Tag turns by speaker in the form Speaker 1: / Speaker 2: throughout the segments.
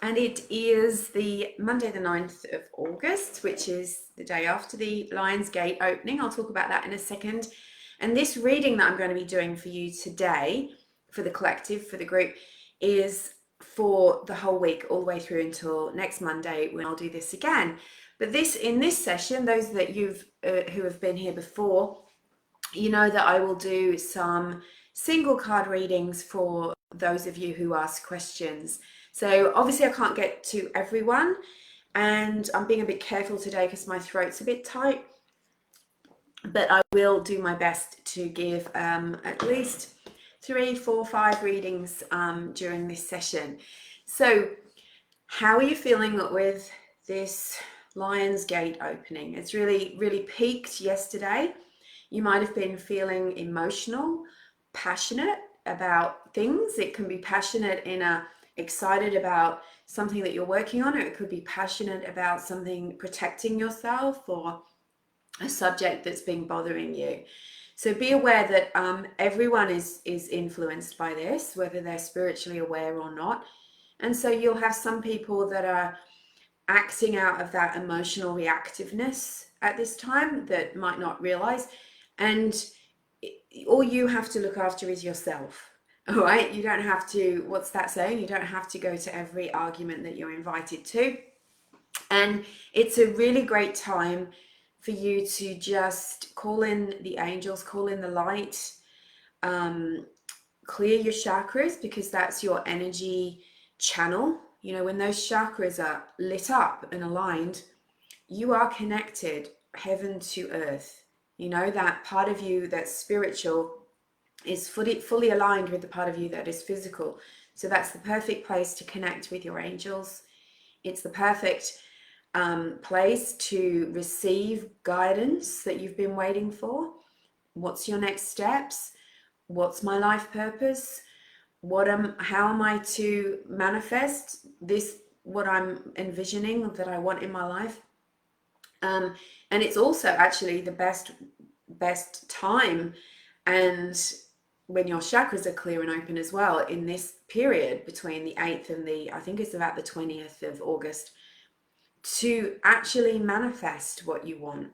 Speaker 1: And it is the Monday the 9th of August, which is the day after the Lion's Gate opening. I'll talk about that in a second. And this reading that I'm going to be doing for you today, for the collective, for the group, is for the whole week, all the way through until next Monday when I'll do this again. But in this session, those that who have been here before, you know that I will do some single card readings for those of you who ask questions. So obviously I can't get to everyone, and I'm being a bit careful today because my throat's a bit tight, but I will do my best to give at least 3, 4, 5 readings during this session. So how are you feeling with this Lion's Gate opening? It's really peaked yesterday. You might have been feeling emotional, passionate about things. It can be passionate excited about something that you're working on, or it could be passionate about something, protecting yourself, or a subject that's been bothering you. So be aware that everyone is influenced by this, whether they're spiritually aware or not. And so you'll have some people that are acting out of that emotional reactiveness at this time that might not realize. And all you have to look after is yourself. All right, you don't have to, what's that saying? You don't have to go to every argument that you're invited to. And it's a really great time for you to just call in the angels, call in the light, clear your chakras, because that's your energy channel. You know, when those chakras are lit up and aligned, you are connected heaven to earth. You know, that part of you that's spiritual is fully aligned with the part of you that is physical. So that's the perfect place to connect with your angels. It's the perfect place to receive guidance that you've been waiting for. What's your next steps? What's my life purpose? How am I to manifest this, what I'm envisioning that I want in my life? And it's also actually the best time, and when your chakras are clear and open as well, in this period between the 8th and I think it's about the 20th of August, to actually manifest what you want.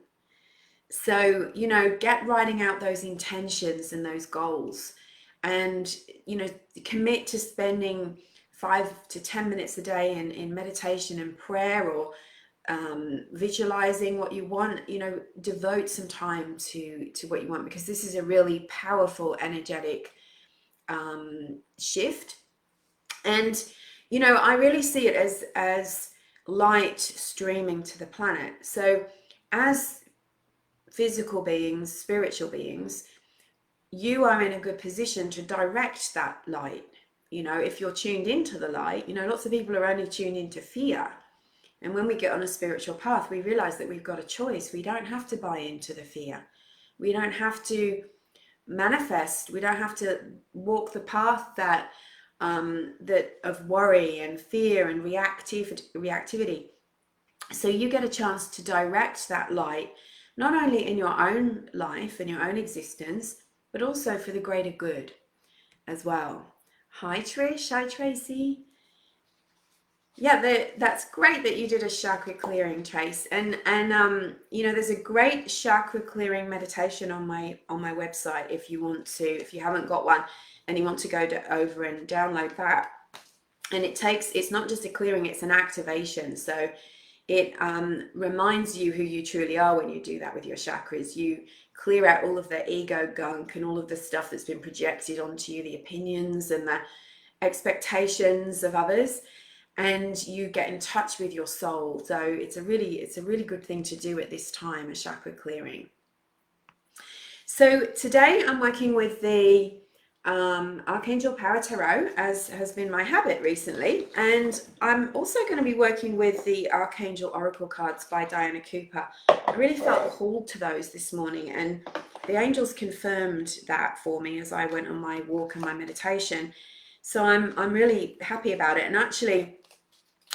Speaker 1: So, you know, get writing out those intentions and those goals, and, you know, commit to spending 5 to 10 minutes a day in meditation and prayer, or visualizing what you want. You know, devote some time to what you want, because this is a really powerful energetic shift. And, you know, I really see it as light streaming to the planet. So as physical beings, spiritual beings, you are in a good position to direct that light. You know, if you're tuned into the light, you know, lots of people are only tuned into fear. And when we get on a spiritual path, we realize that we've got a choice. We don't have to buy into the fear. We don't have to manifest. We don't have to walk the path that of worry and fear and reactivity. So you get a chance to direct that light, not only in your own life and your own existence, but also for the greater good as well. Hi Trish, hi Tracy. Yeah, that's great that you did a chakra clearing, Trace. And you know, there's a great chakra clearing meditation on my website if you haven't got one and you want to go over and download that. And it's not just a clearing, it's an activation. So it reminds you who you truly are when you do that with your chakras. You clear out all of the ego gunk and all of the stuff that's been projected onto you, the opinions and the expectations of others, and you get in touch with your soul. So it's a really good thing to do at this time, a chakra clearing. So today I'm working with the Archangel Power Tarot, as has been my habit recently, and I'm also going to be working with the Archangel Oracle cards by Diana Cooper. I really felt called to those this morning, and the angels confirmed that for me as I went on my walk and my meditation. So I'm really happy about it. And actually,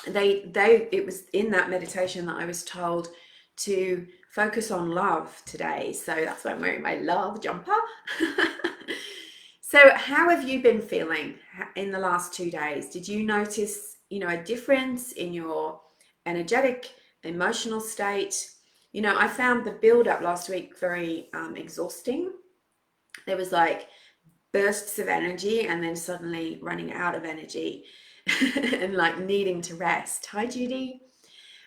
Speaker 1: it was in that meditation that I was told to focus on love today. So that's why I'm wearing my love jumper. So how have you been feeling in the last 2 days? Did you notice you know, a difference in your energetic, emotional state. You know, I found the build up last week very exhausting. There was like bursts of energy and then suddenly running out of energy and like needing to rest. Hi, Judy.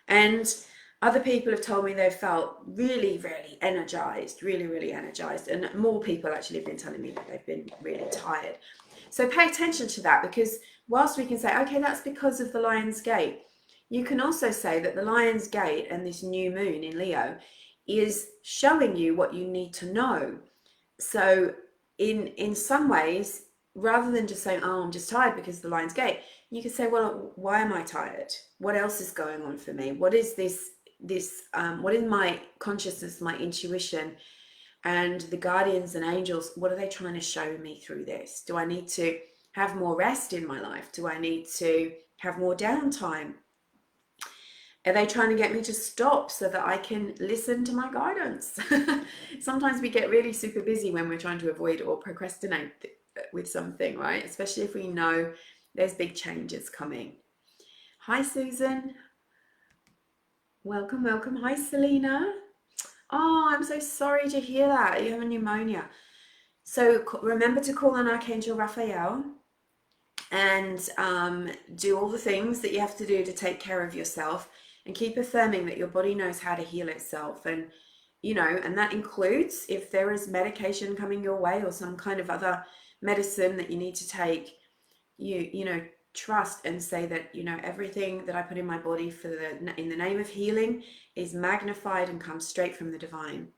Speaker 1: And other people have told me they felt really, really energized, really, really energized. And more people actually have been telling me that they've been really tired. So pay attention to that, because whilst we can say, okay, that's because of the Lion's Gate, you can also say that the Lion's Gate and this new moon in Leo is showing you what you need to know. So in some ways, rather than just saying, oh, I'm just tired because of the Lion's Gate, you can say, well, why am I tired? What else is going on for me? What is this what is my consciousness, my intuition, and the guardians and angels, what are they trying to show me through this? Do I need to have more rest in my life? Do I need to have more downtime? Are they trying to get me to stop so that I can listen to my guidance? Sometimes we get really super busy when we're trying to avoid or procrastinate with something, right? Especially if we know there's big changes coming. Hi, Susan. Welcome, welcome. Hi, Selena. Oh, I'm so sorry to hear that. You have a pneumonia. So remember to call on Archangel Raziel and do all the things that you have to do to take care of yourself, and keep affirming that your body knows how to heal itself. And, you know, and that includes if there is medication coming your way or some kind of other medicine that you need to take, you know, trust and say that, you know, everything that I put in my body in the name of healing is magnified and comes straight from the divine.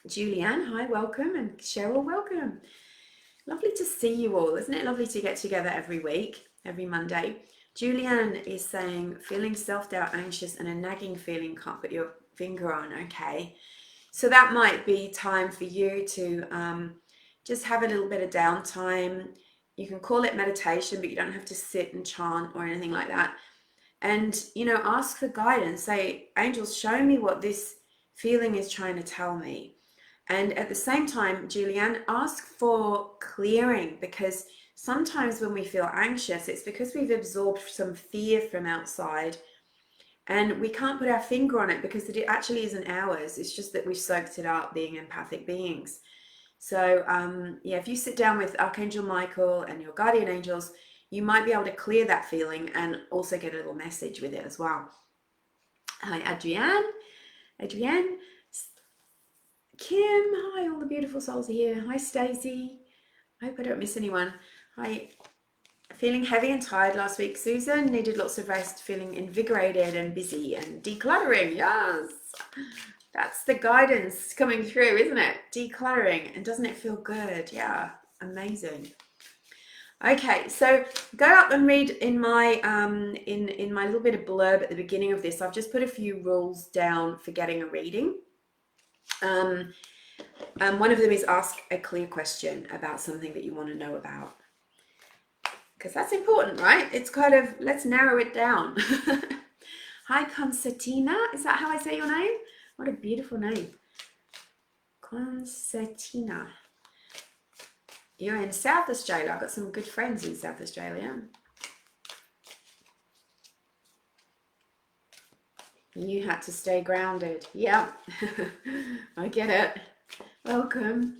Speaker 1: Julianne, hi, welcome. And Cheryl, welcome. Lovely to see you all. Isn't it lovely to get together every week, every Monday? Julianne is saying, feeling self-doubt, anxious, and a nagging feeling, can't put your finger on. Okay. So that might be time for you to just have a little bit of downtime. You can call it meditation, but you don't have to sit and chant or anything like that. And, you know, ask for guidance. Say, angels, show me what this feeling is trying to tell me. And at the same time, Julianne, ask for clearing, because sometimes when we feel anxious, it's because we've absorbed some fear from outside and we can't put our finger on it because it actually isn't ours. It's just that we've soaked it up being empathic beings. So yeah, if you sit down with Archangel Michael and your guardian angels, you might be able to clear that feeling and also get a little message with it as well. Hi, Adrienne. Adrienne. Kim, hi, all the beautiful souls are here. Hi, Stacey. I hope I don't miss anyone. Hi. Feeling heavy and tired last week. Susan, needed lots of rest, feeling invigorated and busy and decluttering. Yes. That's the guidance coming through, isn't it? Decluttering. And doesn't it feel good? Yeah. Amazing. Okay, so go up and read in my in my little bit of blurb at the beginning of this. I've just put a few rules down for getting a reading. One of them is ask a clear question about something that you want to know about, because that's important, right? It's kind of, let's narrow it down. Hi, Concertina. Is that how I say your name? What a beautiful name. Concertina. You're in South Australia. I've got some good friends in South Australia. You had to stay grounded. Yeah, I get it. Welcome.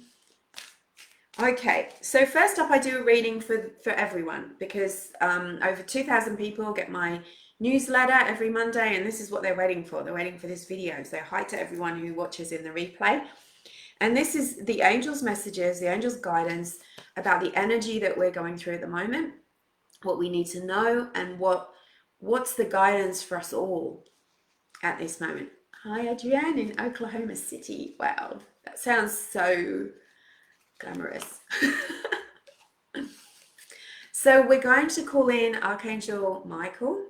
Speaker 1: Okay, so first up, I do a reading for everyone, because over 2,000 people get my newsletter every Monday, and this is what they're waiting for. They're waiting for this video. So hi to everyone who watches in the replay. And this is the angels' messages, the angels' guidance about the energy that we're going through at the moment, what we need to know, and what's the guidance for us all at this moment. Hi, Adrienne in Oklahoma City. Wow, that sounds so glamorous. So we're going to call in Archangel Michael,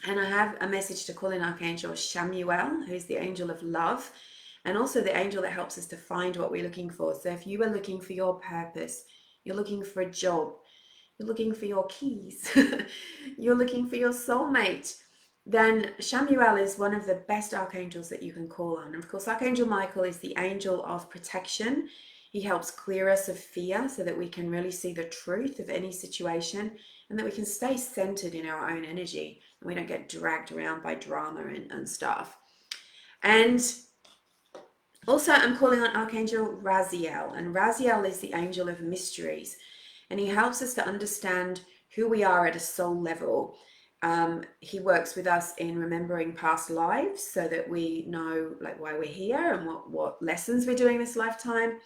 Speaker 1: and I have a message to call in Archangel Shamuel, who's the angel of love, and also the angel that helps us to find what we're looking for. So if you are looking for your purpose, you're looking for a job, you're looking for your keys, you're looking for your soulmate, then Shamuel is one of the best archangels that you can call on. And of course, Archangel Michael is the angel of protection. He helps clear us of fear so that we can really see the truth of any situation and that we can stay centered in our own energy and we don't get dragged around by drama and stuff. And also, I'm calling on Archangel Raziel, and Raziel is the angel of mysteries, and he helps us to understand who we are at a soul level. He works with us in remembering past lives so that we know like why we're here and what lessons we're doing this lifetime.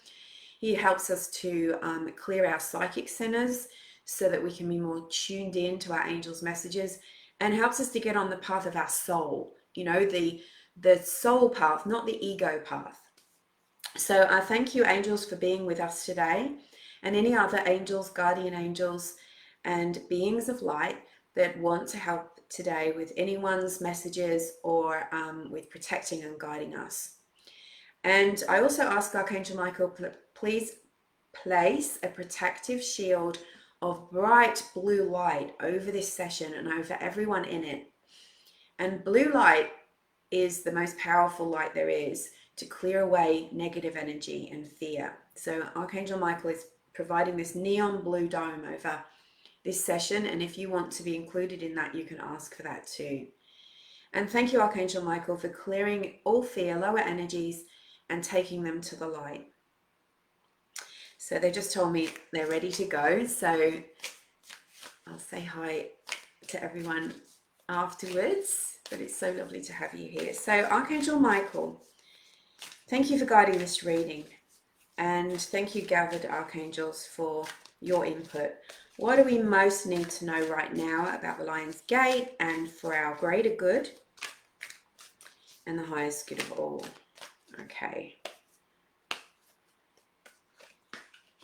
Speaker 1: He helps us to clear our psychic centers so that we can be more tuned in to our angels' messages, and helps us to get on the path of our soul, you know, the soul path, not the ego path. So I thank you, angels, for being with us today, and any other angels, guardian angels, and beings of light that want to help today with anyone's messages or with protecting and guiding us. And I also ask Archangel Michael, please place a protective shield of bright blue light over this session and over everyone in it. And blue light is the most powerful light there is to clear away negative energy and fear. So Archangel Michael is providing this neon blue dome over this session, and if you want to be included in that, you can ask for that too. And thank you, Archangel Michael, for clearing all fear, lower energies, and taking them to the light. So they just told me they're ready to go, so I'll say hi to everyone afterwards, but it's so lovely to have you here. So Archangel Michael, thank you for guiding this reading, and thank you, gathered archangels, for your input. What do we most need to know right now about the Lion's Gate and for our greater good and the highest good of all? Okay.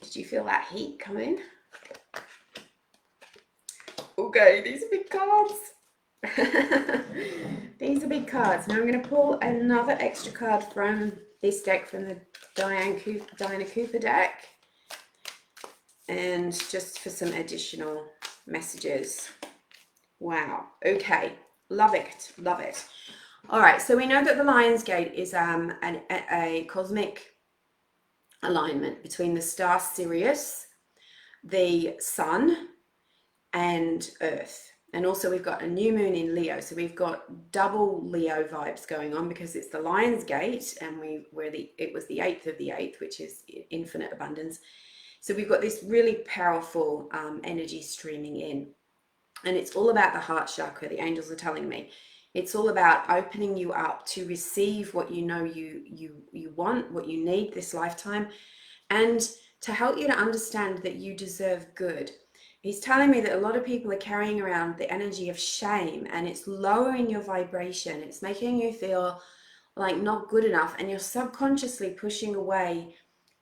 Speaker 1: Did you feel that heat come in? Okay, these are big cards. These are big cards. Now I'm going to pull another extra card from this deck, from the Diana Cooper deck, and just for some additional messages. Wow. Okay. Love it. Love it. All right. So we know that the Lion's Gate is a cosmic alignment between the star Sirius, the sun, and Earth. And also we've got a new moon in Leo, so we've got double Leo vibes going on because it's the Lion's Gate, and it was the 8th of the 8th, which is infinite abundance. So we've got this really powerful energy streaming in, and it's all about the heart chakra. The angels are telling me it's all about opening you up to receive what you know you want, what you need this lifetime, and to help you to understand that you deserve good. He's telling me that a lot of people are carrying around the energy of shame, and it's lowering your vibration. It's making you feel like not good enough, and you're subconsciously pushing away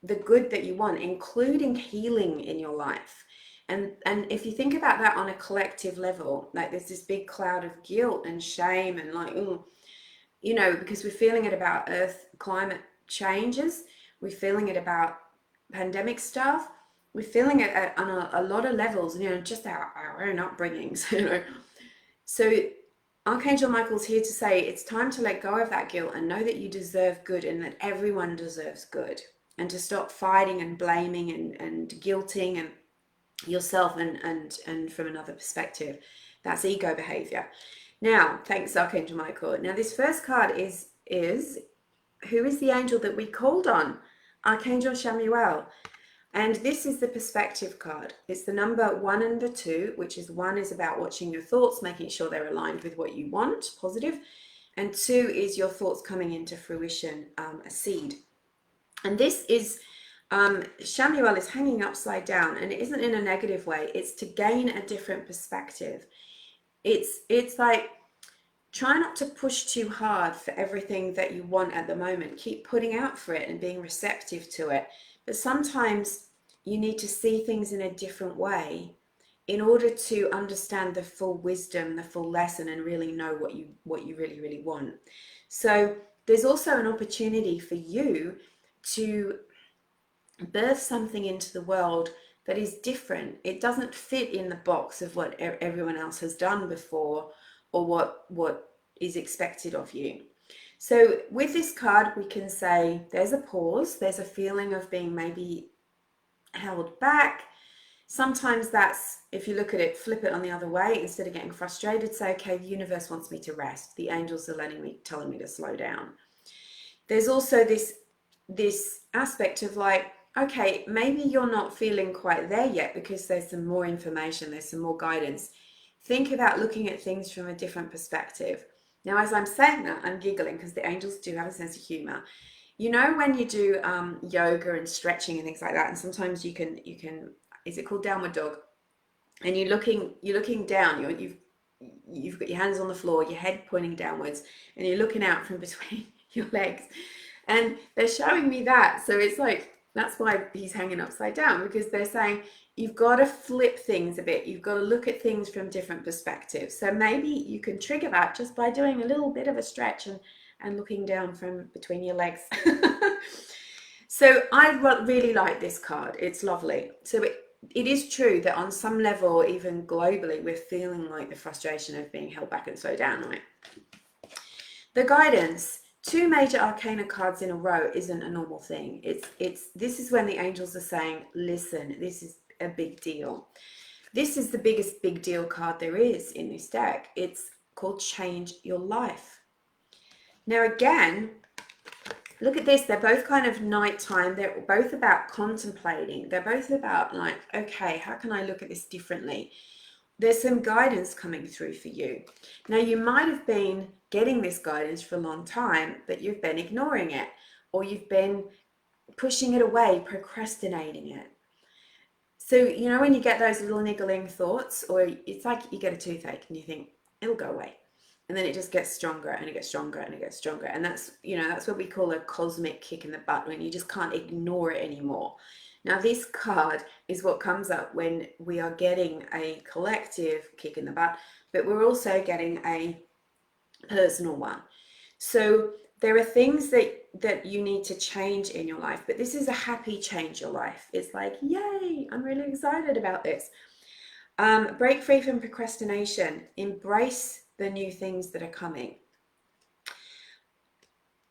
Speaker 1: the good that you want, including healing in your life. And if you think about that on a collective level, like there's this big cloud of guilt and shame and like, you know, because we're feeling it about Earth climate changes, we're feeling it about pandemic stuff, we're feeling it on a lot of levels, you know, just our own upbringings, you know. So Archangel Michael's here to say it's time to let go of that guilt and know that you deserve good and that everyone deserves good, and to stop fighting and blaming and guilting and yourself and from another perspective. That's ego behavior. Now, thanks, Archangel Michael. Now, this first card is who is the angel that we called on? Archangel Shammuelle. And this is the perspective card. It's the number 1 and the 2, which is 1 is about watching your thoughts, making sure they're aligned with what you want, positive. And 2 is your thoughts coming into fruition, a seed. And this is, Shammuelle is hanging upside down, and it isn't in a negative way. It's to gain a different perspective. It's like, try not to push too hard for everything that you want at the moment. Keep putting out for it and being receptive to it. But sometimes you need to see things in a different way in order to understand the full wisdom, the full lesson, and really know what you really, really want. So there's also an opportunity for you to birth something into the world that is different. It doesn't fit in the box of what everyone else has done before or what is expected of you. So with this card, we can say there's a pause, there's a feeling of being maybe held back, Sometimes that's, if you look at it, flip it on the other way, instead of getting frustrated, say, okay, the universe wants me to rest. The angels are telling me to slow down. There's also this aspect of like, okay, maybe you're not feeling quite there yet because there's some more information, there's some more guidance. Think about looking at things from a different perspective. Now, as I'm saying that, I'm giggling because the angels do have a sense of humor. You know, when you do yoga and stretching and things like that, and sometimes you can, is it called downward dog? And you're looking down, you've got your hands on the floor, your head pointing downwards, and you're looking out from between your legs. And they're showing me that. So it's like, that's why he's hanging upside down, because they're saying you've got to flip things a bit. You've got to look at things from different perspectives. So maybe you can trigger that just by doing a little bit of a stretch and looking down from between your legs. So I really like this card. It's lovely. So it is true that on some level, even globally, we're feeling like the frustration of being held back and slowed down, right? The guidance, 2 major arcana cards in a row isn't a normal thing. This is when the angels are saying, listen, this is a big deal. This is the biggest big deal card there is in this deck. It's called Change Your Life. Now again, look at this. They're both kind of nighttime. They're both about contemplating. They're both about like, okay, how can I look at this differently? There's some guidance coming through for you. Now, you might have been getting this guidance for a long time, but you've been ignoring it, or you've been pushing it away, procrastinating it. So, you know, when you get those little niggling thoughts, or it's like you get a toothache and you think, it'll go away. And then it just gets stronger and it gets stronger and it gets stronger. And that's, you know, that's what we call a cosmic kick in the butt, when you just can't ignore it anymore. Now, this card is what comes up when we are getting a collective kick in the butt, but we're also getting a personal one. So there are things that you need to change in your life, but this is a happy change your life. It's like, yay, I'm really excited about this. Break free from procrastination. Embrace the new things that are coming.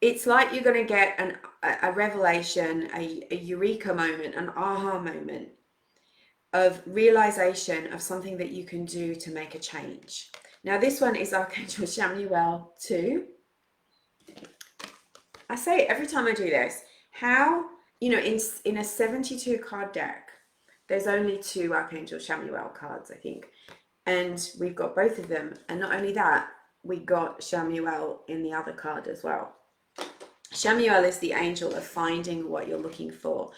Speaker 1: It's like you're going to get a revelation, a eureka moment, an aha moment of realization of something that you can do to make a change. Now, this one is Archangel Shammuelle 2. I say it every time I do this, how, you know, in a 72 card deck, there's only 2 Archangel Shammuelle cards, I think. And we've got both of them. And not only that, we got Shammuelle in the other card as well. Chamuel is the angel of finding what you're looking for.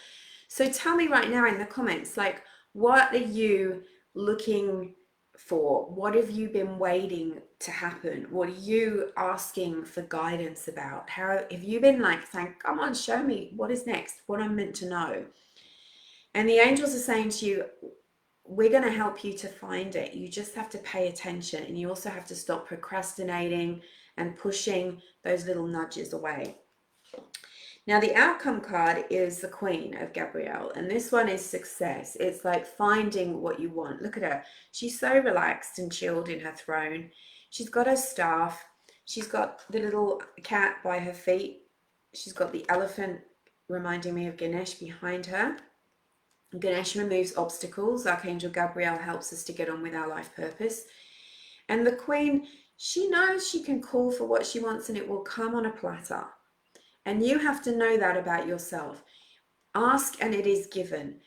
Speaker 1: So tell me right now in the comments, like, what are you looking for? What have you been waiting to happen? What are you asking for guidance about? How have you been like saying, come on, show me what is next, what I'm meant to know? And the angels are saying to you, we're going to help you to find it. You just have to pay attention, and you also have to stop procrastinating and pushing those little nudges away. Now, the outcome card is the Queen of Gabriel, and this one is success. It's like finding what you want. Look at her. She's so relaxed and chilled in her throne. She's got her staff. She's got the little cat by her feet. She's got the elephant reminding me of Ganesh behind her. Ganesh removes obstacles. Archangel Gabriel helps us to get on with our life purpose. And the Queen, she knows she can call for what she wants and it will come on a platter. And you have to know that about yourself. Ask and it is given.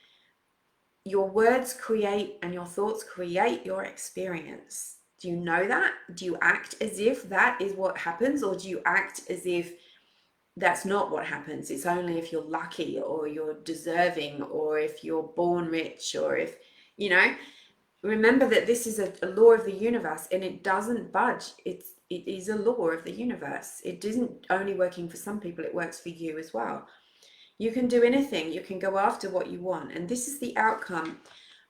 Speaker 1: Your words create and your thoughts create your experience. Do you know that? Do you act as if that is what happens, or do you act as if that's not what happens? It's only if you're lucky, or you're deserving, or if you're born rich, or if, you know, remember that this is a law of the universe, and it doesn't budge. It is a law of the universe. It isn't only working for some people, it works for you as well. You can do anything. You can go after what you want. And this is the outcome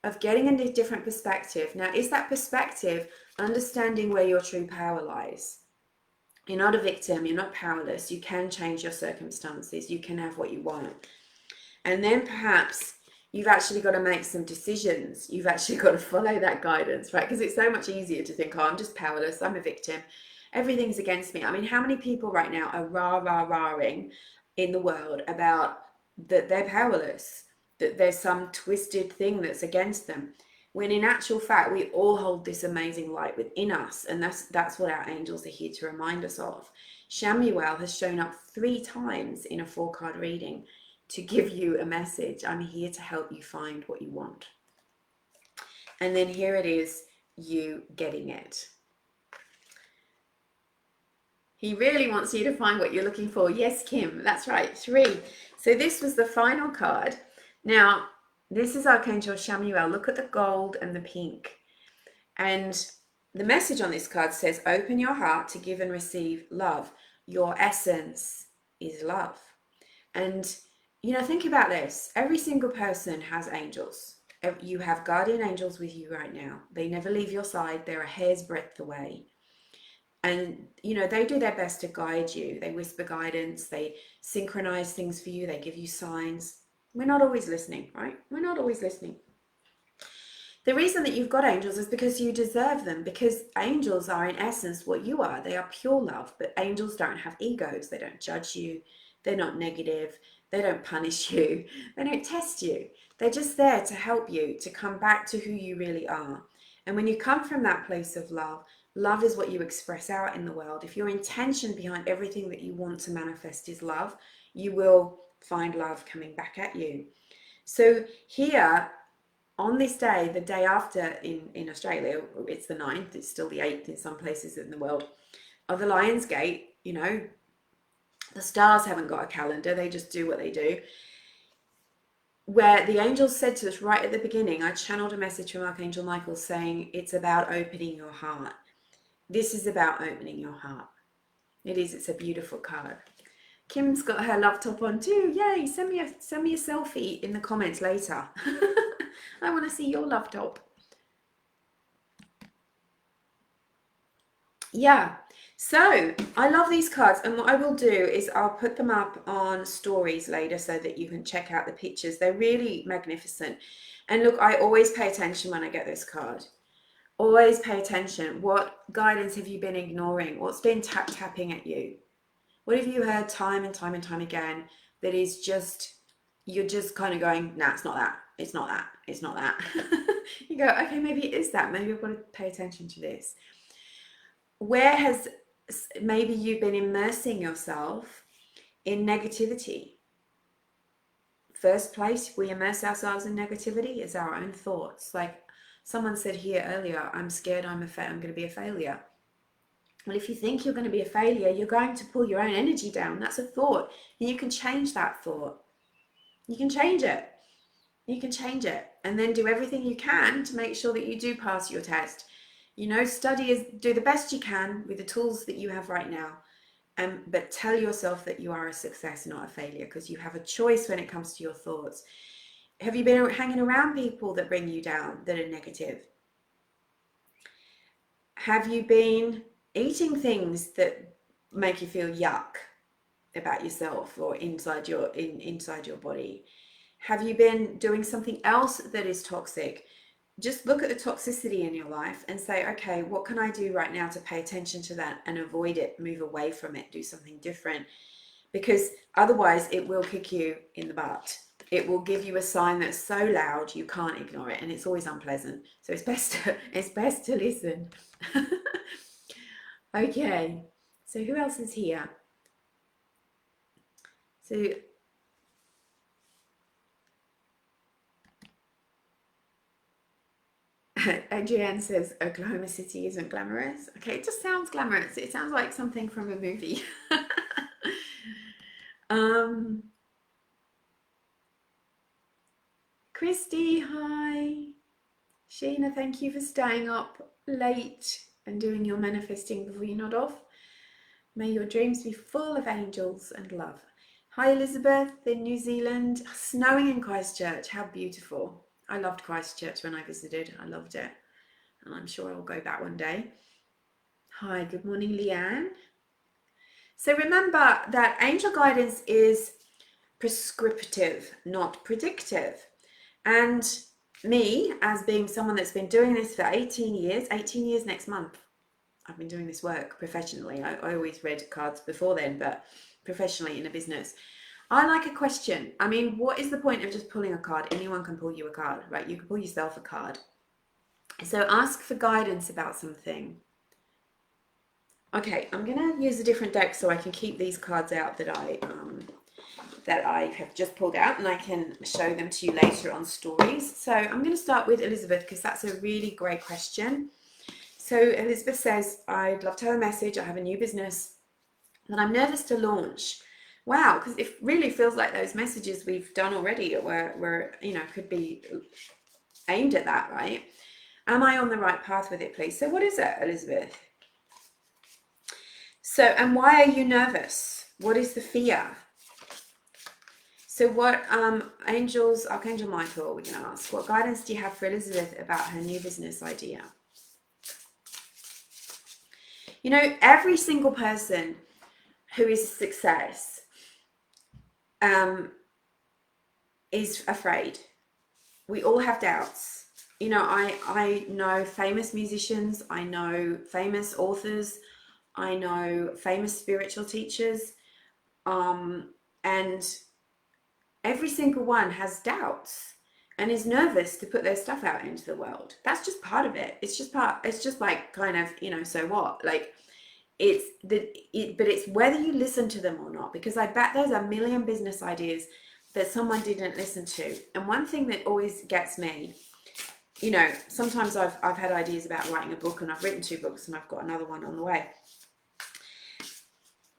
Speaker 1: of getting a different perspective. Now, is that perspective understanding where your true power lies? You're not a victim. You're not powerless. You can change your circumstances. You can have what you want. And then perhaps you've actually got to make some decisions. You've actually got to follow that guidance, right? Because it's so much easier to think, oh, I'm just powerless. I'm a victim. Everything's against me. I mean, how many people right now are rah-ing in the world about that they're powerless, that there's some twisted thing that's against them. When in actual fact, we all hold this amazing light within us. And that's what our angels are here to remind us of. Shamuel has shown up 3 times in a 4-card reading to give you a message. I'm here to help you find what you want. And then here it is, you getting it. He really wants you to find what you're looking for. Yes, Kim, that's right, 3. So this was the final card. Now, this is Archangel Shamuel. Look at the gold and the pink. And the message on this card says, open your heart to give and receive love. Your essence is love. And, you know, think about this. Every single person has angels. You have guardian angels with you right now. They never leave your side. They're a hair's breadth away. And, you know, they do their best to guide you. They whisper guidance. They synchronize things for you. They give you signs. We're not always listening, right? We're not always listening. The reason that you've got angels is because you deserve them, because angels are in essence what you are. They are pure love, but angels don't have egos. They don't judge you. They're not negative. They don't punish you. They don't test you. They're just there to help you to come back to who you really are. And when you come from that place of love, love is what you express out in the world. If your intention behind everything that you want to manifest is love, you will find love coming back at you. So here, on this day, the day after in Australia, it's the 9th, it's still the 8th in some places in the world, of the Lion's Gate, you know, the stars haven't got a calendar, they just do what they do. Where the angels said to us right at the beginning, I channeled a message from Archangel Michael saying it's about opening your heart. This is about opening your heart. It is, it's a beautiful card. Kim's got her love top on too. Yay, send me a selfie in the comments later. I want to see your love top. Yeah, so I love these cards, and what I will do is I'll put them up on stories later so that you can check out the pictures. They're really magnificent. And look, I always pay attention when I get this card. Always pay attention. What guidance have you been ignoring? What's been tapping at you? What have you heard time and time and time again that is just, you're just kind of going, nah, it's not that. It's not that. It's not that. You go, okay, maybe it is that. Maybe I've got to pay attention to this. Where has maybe you've been immersing yourself in negativity? First place, we immerse ourselves in negativity is our own thoughts. Like someone said here earlier, I'm scared I'm going to be a failure. Well, if you think you're going to be a failure, you're going to pull your own energy down. That's a thought. And you can change that thought. You can change it. You can change it. And then do everything you can to make sure that you do pass your test. You know, do the best you can with the tools that you have right now. But tell yourself that you are a success, not a failure, because you have a choice when it comes to your thoughts. Have you been hanging around people that bring you down, that are negative? Have you been eating things that make you feel yuck about yourself or inside your body? Have you been doing something else that is toxic? Just look at the toxicity in your life and say, okay, what can I do right now to pay attention to that and avoid it, move away from it, do something different? Because otherwise it will kick you in the butt. It will give you a sign that's so loud you can't ignore it, and it's always unpleasant. So it's best to listen. Okay, so who else is here? So Adrienne says Oklahoma City isn't glamorous. Okay, it just sounds glamorous. It sounds like something from a movie. Christy, hi. Sheena, thank you for staying up late and doing your manifesting before you nod off. May your dreams be full of angels and love. Hi Elizabeth in New Zealand. Snowing in Christchurch, how beautiful. I loved Christchurch when I visited. I loved it. And I'm sure I'll go back one day. Hi, good morning Leanne. So remember that angel guidance is prescriptive, not predictive. And me, as being someone that's been doing this for 18 years next month, I've been doing this work professionally. I always read cards before then, but professionally in a business. I like a question. I mean, what is the point of just pulling a card? Anyone can pull you a card, right? You can pull yourself a card. So ask for guidance about something. Okay, I'm going to use a different deck so I can keep these cards out that I have just pulled out, and I can show them to you later on stories. So I'm going to start with Elizabeth because that's a really great question. So Elizabeth says, I'd love to have a message. I have a new business that I'm nervous to launch. Wow, because it really feels like those messages we've done already were could be aimed at that, right? Am I on the right path with it, please? So what is it, Elizabeth? So, and why are you nervous? What is the fear? So what, Archangel Michael, we're going to ask, what guidance do you have for Elizabeth about her new business idea? You know, every single person who is a success is afraid. We all have doubts. You know, I know famous musicians, I know famous authors, I know famous spiritual teachers, and every single one has doubts and is nervous to put their stuff out into the world. That's just part of it. It's just like kind of, you know, so what? Like but it's whether you listen to them or not, because I bet there's a million business ideas that someone didn't listen to. And one thing that always gets me, you know, sometimes I've had ideas about writing a book, and I've written 2 books and I've got another one on the way.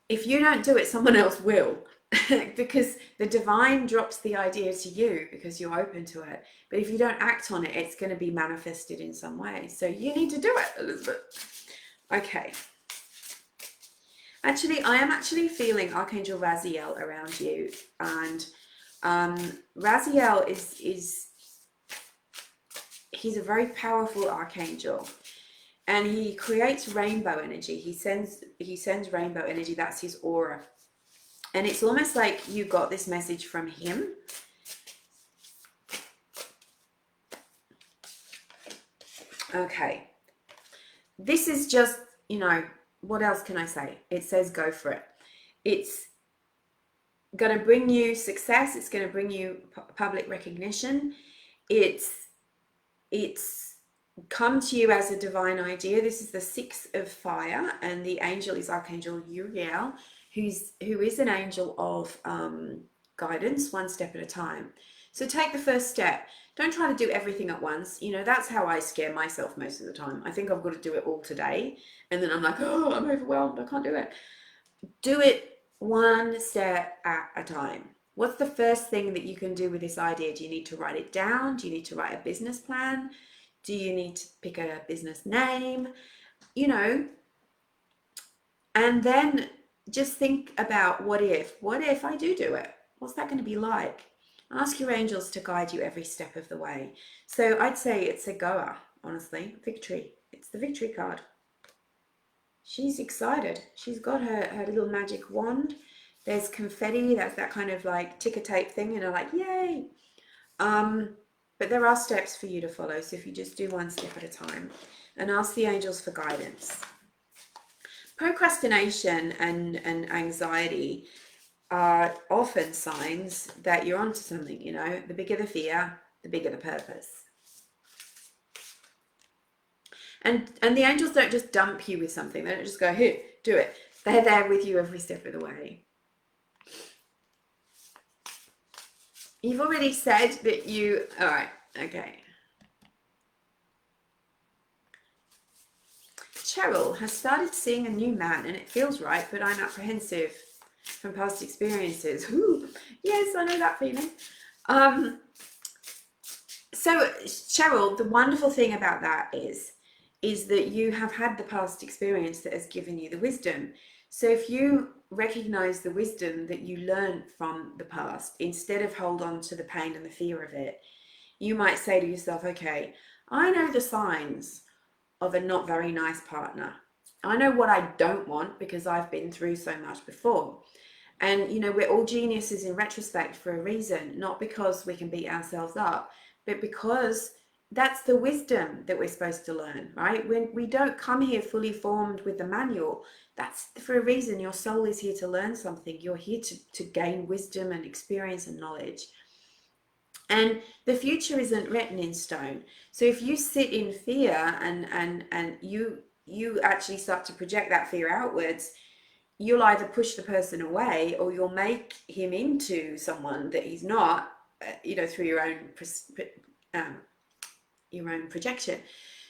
Speaker 1: If you don't do it, someone else will. Because the divine drops the idea to you because you're open to it. But if you don't act on it, it's going to be manifested in some way. So you need to do it, Elizabeth. Okay. Actually, I am actually feeling Archangel Raziel around you. And Raziel he's a very powerful archangel. And he creates rainbow energy. He sends rainbow energy. That's his aura. And it's almost like you got this message from him. Okay. This is just, you know, what else can I say? It says go for it. It's going to bring you success. It's going to bring you public recognition. It's come to you as a divine idea. This is the 6 of fire, and the angel is Archangel Uriel, who is an angel of guidance, one step at a time. So take the first step. Don't try to do everything at once. You know, that's how I scare myself most of the time. I think I've got to do it all today, and then I'm like, oh, I'm overwhelmed, I can't do it. Do it one step at a time. What's the first thing that you can do with this idea? Do you need to write it down? Do you need to write a business plan? Do you need to pick a business name? You know, and then just think about what if I do it? What's that going to be like? Ask your angels to guide you every step of the way. So I'd say it's a goer, honestly. Victory. It's the victory card. She's excited. She's got her little magic wand. There's confetti. That's that kind of like ticker tape thing, and I'm like, yay. But there are steps for you to follow. So if you just do one step at a time and ask the angels for guidance. Procrastination and anxiety are often signs that you're onto something, you know. The bigger the fear, the bigger the purpose. And the angels don't just dump you with something. They don't just go, here, do it. They're there with you every step of the way. You've already said that you, all right, okay. Cheryl has started seeing a new man and it feels right, but I'm apprehensive from past experiences. Ooh, yes, I know that feeling. So Cheryl, the wonderful thing about that is that you have had the past experience that has given you the wisdom. So if you recognize the wisdom that you learned from the past, instead of hold on to the pain and the fear of it, you might say to yourself, okay, I know the signs of a not very nice partner. I know what I don't want because I've been through so much before. And, you know, we're all geniuses in retrospect for a reason, not because we can beat ourselves up, but because that's the wisdom that we're supposed to learn, right? When we don't come here fully formed with the manual, that's for a reason. Your soul is here to learn something. You're here to gain wisdom and experience and knowledge. And the future isn't written in stone. So if you sit in fear and you actually start to project that fear outwards, you'll either push the person away or you'll make him into someone that he's not, through your own projection.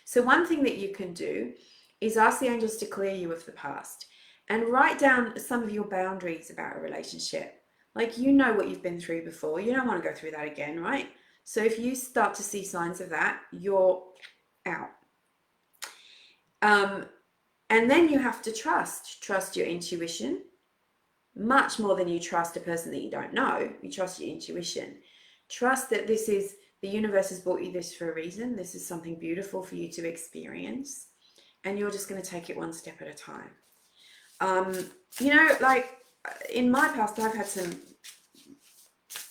Speaker 1: So one thing that you can do is ask the angels to clear you of the past and write down some of your boundaries about a relationship. Like, you know what you've been through before. You don't want to go through that again, right? So if you start to see signs of that, you're out. And then you have to trust your intuition much more than you trust a person that you don't know. You trust your intuition. Trust that the universe has brought you this for a reason. This is something beautiful for you to experience. And you're just going to take it one step at a time. Like in my past, I've had some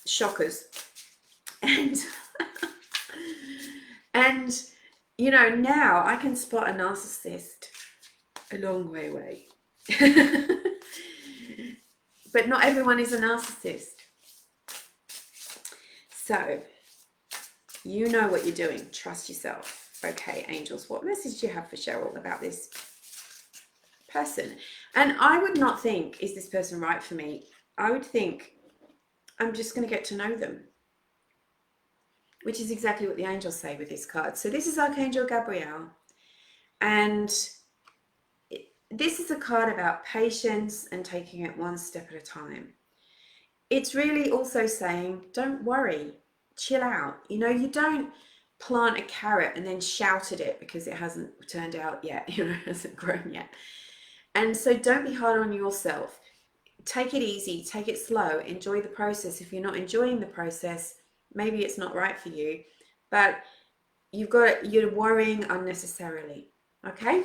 Speaker 1: shockers. And, now I can spot a narcissist a long way away. But not everyone is a narcissist. So, you know what you're doing. Trust yourself. Okay, angels, what message do you have for Cheryl about this person? And I would not think, is this person right for me? I would think, I'm just going to get to know them. Which is exactly what the angels say with this card. So this is Archangel Gabriel. And this is a card about patience and taking it one step at a time. It's really also saying, don't worry, chill out. You don't plant a carrot and then shout at it because it hasn't turned out yet, it hasn't grown yet. And so don't be hard on yourself. Take it easy, take it slow, enjoy the process. If you're not enjoying the process, maybe it's not right for you, but you're worrying unnecessarily, okay?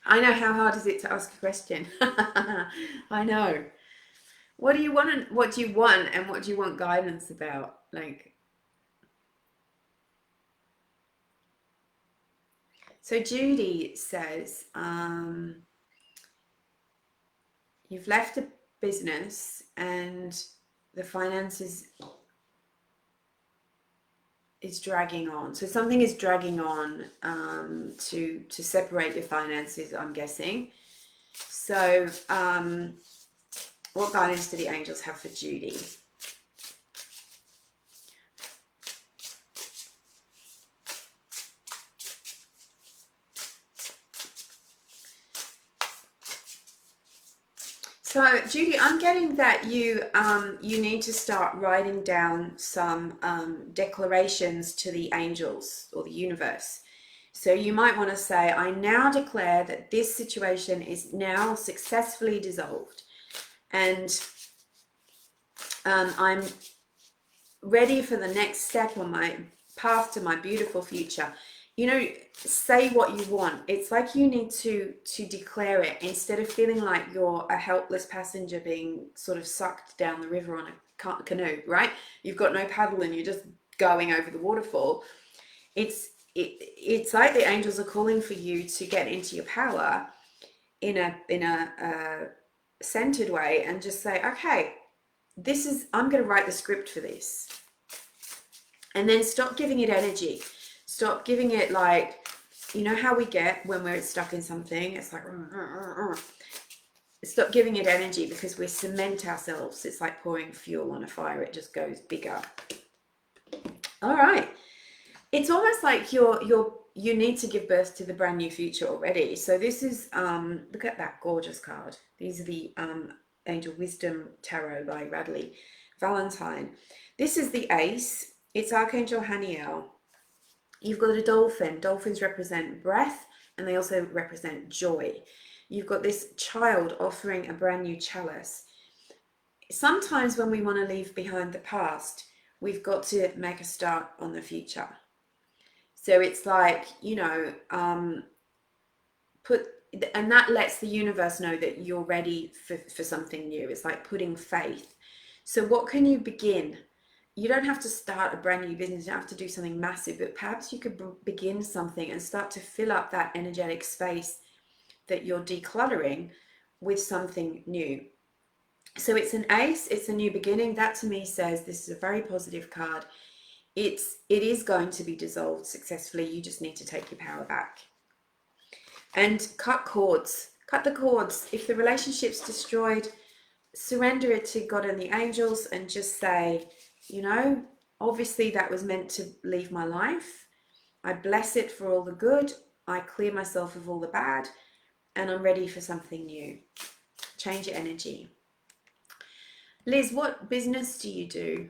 Speaker 1: I know, how hard is it to ask a question? I know. What do you want and what do you want guidance about? Like, so Judy says, you've left a business and the finances is dragging on. So something is dragging on to separate your finances, I'm guessing. So what guidance do the angels have for Judy? So Judy, I'm getting that you need to start writing down some declarations to the angels or the universe. So you might want to say, I now declare that this situation is now successfully dissolved, and I'm ready for the next step on my path to my beautiful future. Say what you want. It's like you need to declare it instead of feeling like you're a helpless passenger being sort of sucked down the river on a canoe, right? You've got no paddle and you're just going over the waterfall. It's like the angels are calling for you to get into your power in a centered way and just say, okay, I'm going to write the script for this. And then stop giving it energy. Stop giving it like, how we get when we're stuck in something. It's like, stop giving it energy because we cement ourselves. It's like pouring fuel on a fire. It just goes bigger. All right. It's almost like you need to give birth to the brand new future already. So this is, look at that gorgeous card. These are the Angel Wisdom Tarot by Radley Valentine. This is the Ace. It's Archangel Haniel. You've got a dolphin. Dolphins represent breath and they also represent joy. You've got this child offering a brand new chalice. Sometimes when we want to leave behind the past, we've got to make a start on the future. So it's like, put and that lets the universe know that you're ready for something new. It's like putting faith. So what can you begin? You don't have to start a brand new business. You don't have to do something massive, but perhaps you could begin something and start to fill up that energetic space that you're decluttering with something new. So it's an ace, it's a new beginning. That to me says this is a very positive card. It is going to be dissolved successfully. You just need to take your power back. And cut cords. Cut the cords. If the relationship's destroyed, surrender it to God and the angels and just say, you know, obviously that was meant to leave my life. I bless it for all the good. I clear myself of all the bad, and I'm ready for something new. Change your energy. Liz, what business do you do?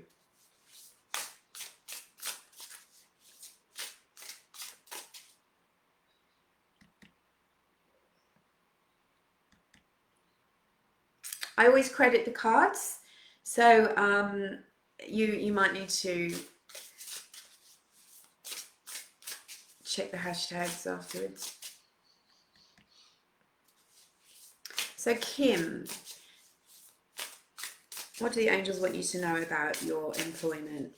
Speaker 1: I always credit the cards, so you might need to check the hashtags afterwards. So Kim, what do the angels want you to know about your employment?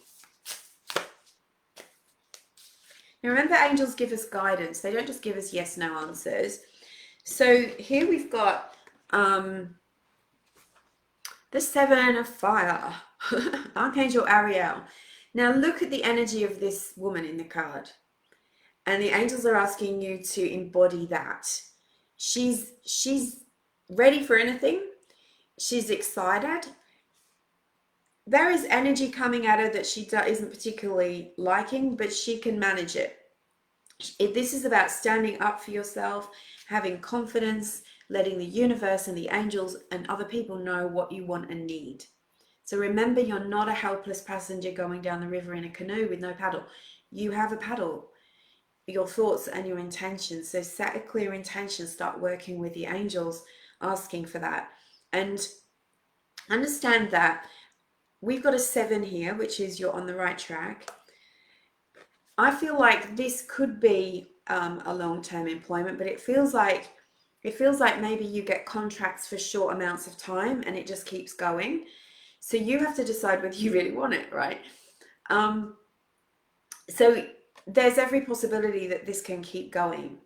Speaker 1: Now remember, angels give us guidance. They don't just give us yes, no answers. So here we've got the Seven of Fire, Archangel Ariel. Now look at the energy of this woman in the card. And the angels are asking you to embody that. She's ready for anything. She's excited. There is energy coming at her that she isn't particularly liking, but she can manage it. This is about standing up for yourself, having confidence, letting the universe and the angels and other people know what you want and need. So remember, you're not a helpless passenger going down the river in a canoe with no paddle. You have a paddle, your thoughts and your intentions. So set a clear intention, start working with the angels, asking for that. And understand that we've got a 7 here, which is you're on the right track. I feel like this could be a long-term employment, but it feels like maybe you get contracts for short amounts of time and it just keeps going. So you have to decide whether you really want it, right? So there's every possibility that this can keep going,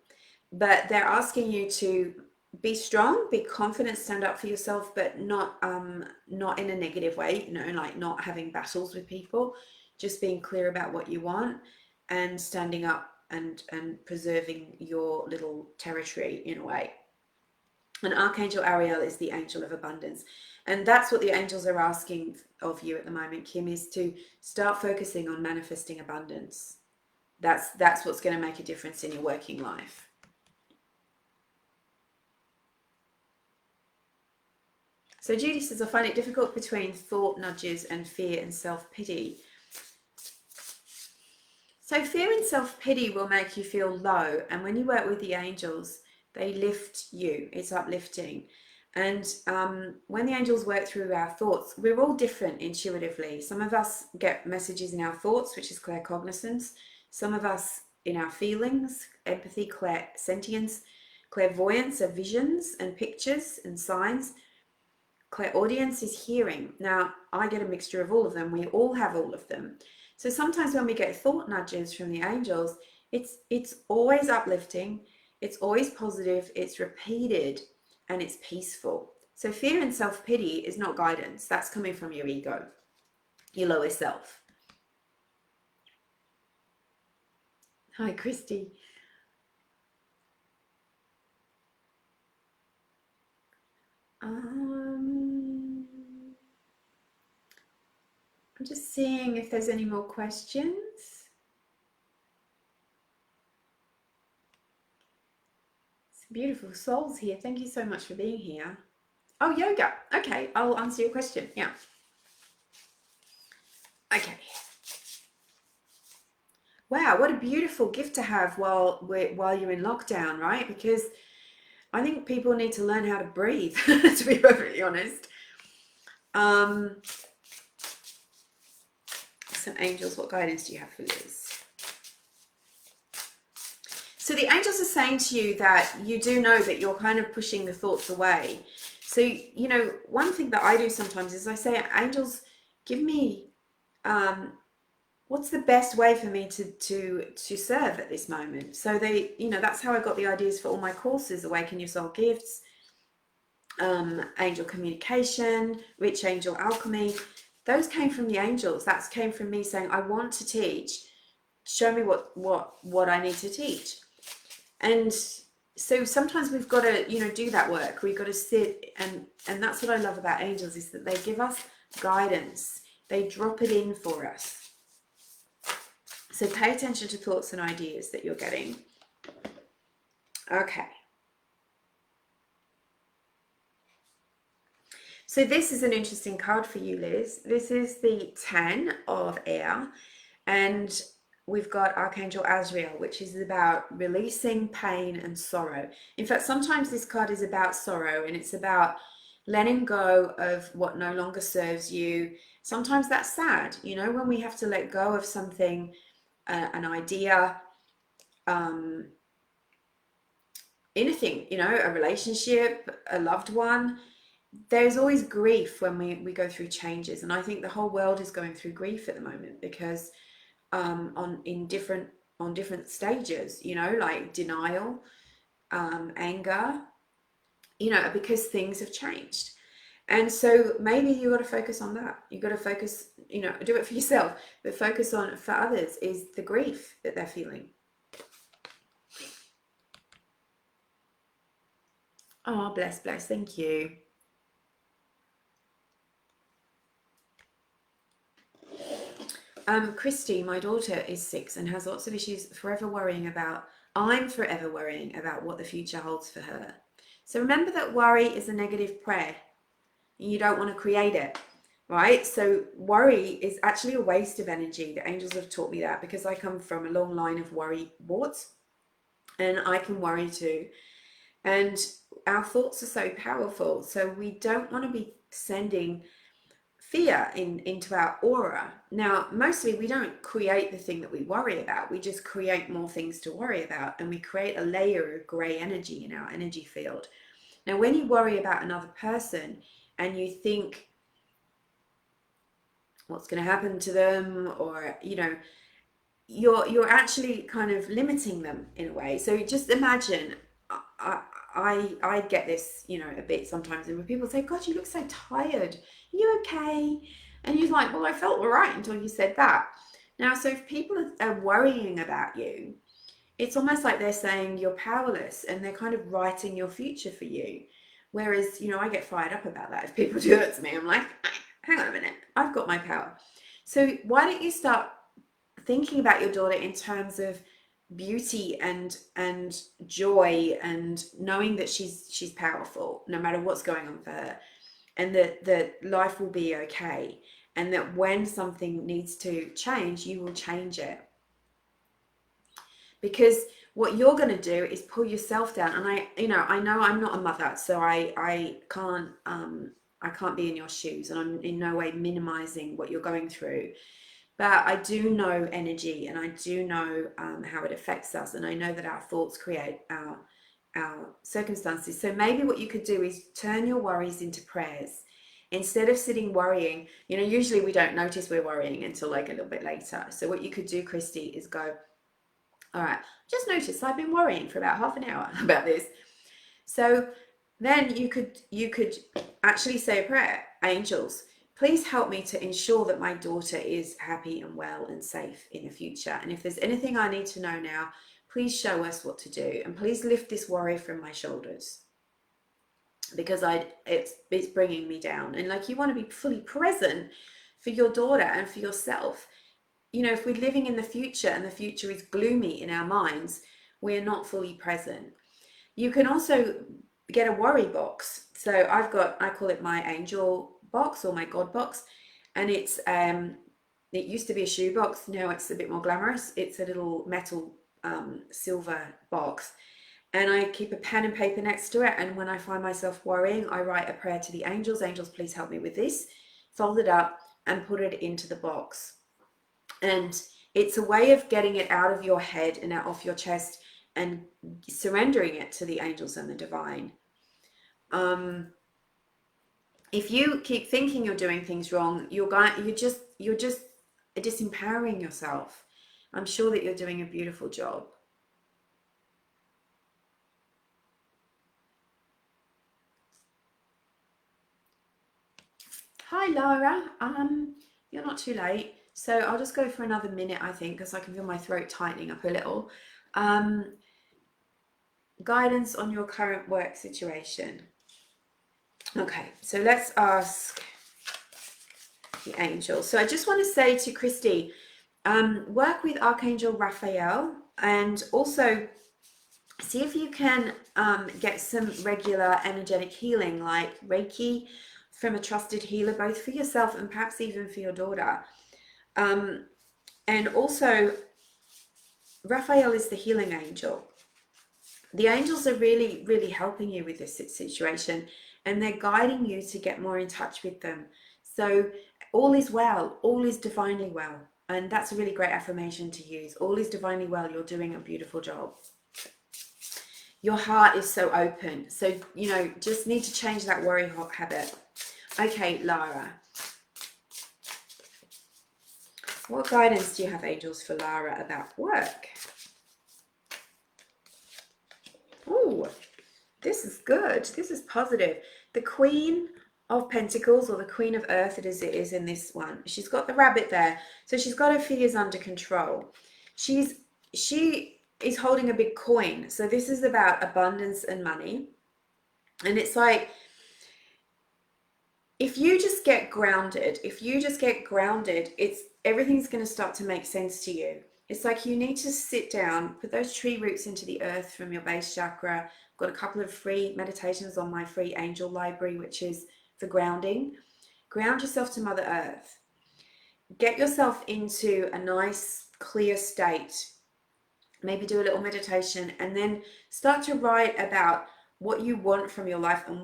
Speaker 1: but they're asking you to be strong, be confident, stand up for yourself, but not in a negative way, you know, like not having battles with people, just being clear about what you want and standing up and preserving your little territory in a way. And Archangel Ariel is the angel of abundance. And that's what the angels are asking of you at the moment, Kim, is to start focusing on manifesting abundance. That's what's going to make a difference in your working life. So Judy says, I find it difficult between thought nudges and fear and self-pity. So fear and self-pity will make you feel low. And when you work with the angels, they lift you. It's uplifting. And when the angels work through our thoughts, we're all different intuitively. Some of us get messages in our thoughts, which is claircognizance. Some of us in our feelings, empathy, clairsentience, clairvoyance are visions and pictures and signs. Clairaudience is hearing. Now, I get a mixture of all of them. We all have all of them. So sometimes when we get thought nudges from the angels, it's always uplifting, it's always positive, it's repeated, and it's peaceful. So fear and self-pity is not guidance. That's coming from your ego, your lower self. Hi, Christy. I'm just seeing if there's any more questions. Some beautiful souls here. Thank you so much for being here. Oh, yoga. Okay, I'll answer your question. Yeah. Okay. Wow, what a beautiful gift to have while you're in lockdown, right? Because I think people need to learn how to breathe, to be perfectly honest. So angels, what guidance do you have for Liz? So So the angels are saying to you that you do know that you're kind of pushing the thoughts away. So, you know, one thing that I do sometimes is I say, angels, give me, what's the best way for me to serve at this moment? So they, you know, that's how I got the ideas for all my courses: Awaken Your Soul Gifts, Angel Communication, Rich Angel Alchemy. Those came from the angels. That came from me saying, I want to teach. Show me what I need to teach. And so sometimes we've got to, you know, do that work. We've got to sit, and that's what I love about angels, is that they give us guidance. They drop it in for us. So pay attention to thoughts and ideas that you're getting. Okay. So this is an interesting card for you, Liz. This is the 10 of air, and we've got Archangel Asriel, which is about releasing pain and sorrow. In fact, sometimes this card is about sorrow, and it's about letting go of what no longer serves you. Sometimes that's sad, you know, when we have to let go of something, an idea, anything, you know, a relationship, a loved one. There's always grief when we go through changes, and I think the whole world is going through grief at the moment because on different stages, you know, like denial, anger, you know, because things have changed. And so maybe you got to focus on that. You got to focus, you know, do it for yourself, but focus on, for others, is the grief that they're feeling. Oh, bless, thank you. Christy, my daughter, is 6 and has lots of issues. I'm forever worrying about what the future holds for her. So remember that worry is a negative prayer. You don't want to create it, right? So worry is actually a waste of energy. The angels have taught me that, because I come from a long line of worry warts, and I can worry too. And our thoughts are so powerful. So we don't want to be sending fear into our aura. Now, mostly we don't create the thing that we worry about. We just create more things to worry about, and we create a layer of gray energy in our energy field. Now, when you worry about another person and you think what's going to happen to them, or, you know, you're actually kind of limiting them in a way. So just imagine, I get this, you know, a bit sometimes, and when people say, God, you look so tired, are you okay? And you're like, well, I felt all right until you said that. Now, so if people are worrying about you, it's almost like they're saying you're powerless, and they're kind of writing your future for you. Whereas, you know, I get fired up about that. If people do that to me, I'm like, hang on a minute, I've got my power. So why don't you start thinking about your daughter in terms of beauty and joy, and knowing that she's powerful no matter what's going on for her, and that life will be okay, and that when something needs to change, you will change it. Because what you're going to do is pull yourself down. And I know I'm not a mother, so I can't be in your shoes, and I'm in no way minimizing what you're going through. But I do know energy, and I do know how it affects us, and I know that our thoughts create our circumstances. So maybe what you could do is turn your worries into prayers. Instead of sitting worrying, you know, usually we don't notice we're worrying until like a little bit later. So what you could do, Christy, is go, all right, just notice I've been worrying for about half an hour about this. So then you could actually say a prayer. Angels, please help me to ensure that my daughter is happy and well and safe in the future. And if there's anything I need to know now, please show us what to do. And please lift this worry from my shoulders, because it's bringing me down. And like, you want to be fully present for your daughter and for yourself. You know, if we're living in the future and the future is gloomy in our minds, we're not fully present. You can also get a worry box. So I call it my angel box, or my God box. And it's, it used to be a shoe box. Now it's a bit more glamorous. It's a little metal silver box. And I keep a pen and paper next to it. And when I find myself worrying, I write a prayer to the angels. Angels, please help me with this. Fold it up and put it into the box. And it's a way of getting it out of your head and out off your chest, surrendering it to the angels and the divine. If you keep thinking you're doing things wrong, you're just disempowering yourself. I'm sure that you're doing a beautiful job. Hi Lara, you're not too late, so I'll just go for another minute, I think, because I can feel my throat tightening up a little. Guidance on your current work situation. Okay, so let's ask the angels. So I just want to say to Christy, work with Archangel Raphael, and also see if you can get some regular energetic healing, like Reiki, from a trusted healer, both for yourself and perhaps even for your daughter. And also, Raphael is the healing angel. The angels are really, really helping you with this situation, and they're guiding you to get more in touch with them. So all is well, all is divinely well. And that's a really great affirmation to use. All is divinely well. You're doing a beautiful job. Your heart is so open. So, you know, just need to change that worry habit. Okay, Lara. What guidance do you have, angels, for Lara about work? Oh, this is good. This is positive. The Queen of Pentacles, or the Queen of Earth, it is in this one. She's got the rabbit there. So she's got her fears under control. She is holding a big coin. So this is about abundance and money. And it's like, if you just get grounded, everything's going to start to make sense to you. It's like you need to sit down, put those tree roots into the earth from your base chakra. I've got a couple of free meditations on my free angel library, which is for grounding. Ground yourself to Mother Earth. Get yourself into a nice, clear state. Maybe do a little meditation, and then start to write about what you want from your life and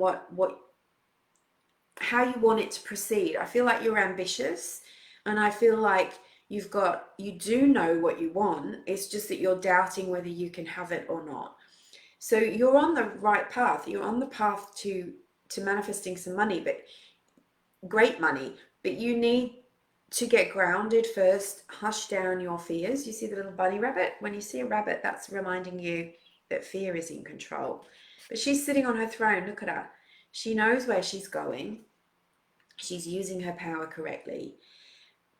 Speaker 1: how you want it to proceed. I feel like you're ambitious, and I feel like you do know what you want. It's just that you're doubting whether you can have it or not. So you're on the right path. You're on the path to manifesting some money, but great money. But you need to get grounded first. Hush down your fears. You see the little bunny rabbit? When you see a rabbit, that's reminding you that fear is in control. But she's sitting on her throne. Look at her. She knows where she's going. She's using her power correctly.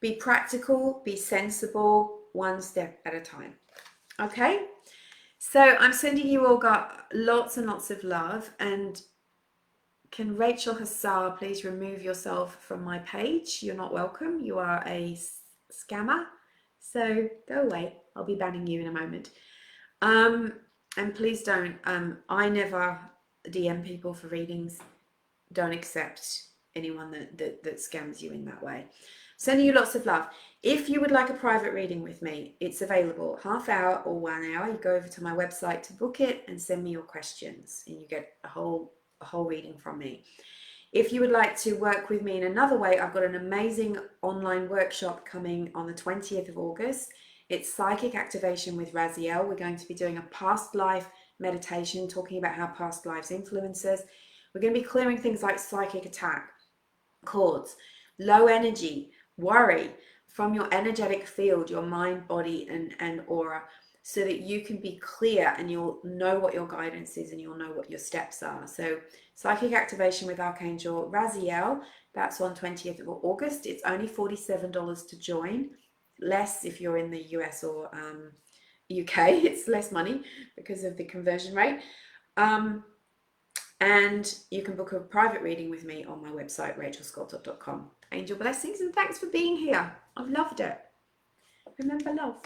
Speaker 1: Be practical, be sensible, one step at a time. Okay? So I'm sending you all got lots and lots of love. And can Rachel Hassar please remove yourself from my page? You're not welcome. You are a scammer. So go away. I'll be banning you in a moment. And please don't. I never DM people for readings. Don't accept anyone that scams you in that way. Sending you lots of love. If you would like a private reading with me, it's available half hour or 1 hour. You go over to my website to book it and send me your questions, and you get a whole reading from me. If you would like to work with me in another way, I've got an amazing online workshop coming on the 20th of August. It's Psychic Activation with Raziel. We're going to be doing a past life meditation, talking about how past lives influence us. We're going to be clearing things like psychic attack, cords, low energy, worry from your energetic field, your mind, body, and aura, so that you can be clear and you'll know what your guidance is and you'll know what your steps are. So Psychic Activation with Archangel Raziel, that's on 20th of August. It's only $47 to join, less if you're in the US or UK. It's less money because of the conversion rate. And you can book a private reading with me on my website, rachelscoltock.com. Angel blessings, and thanks for being here. I've loved it. Remember, love.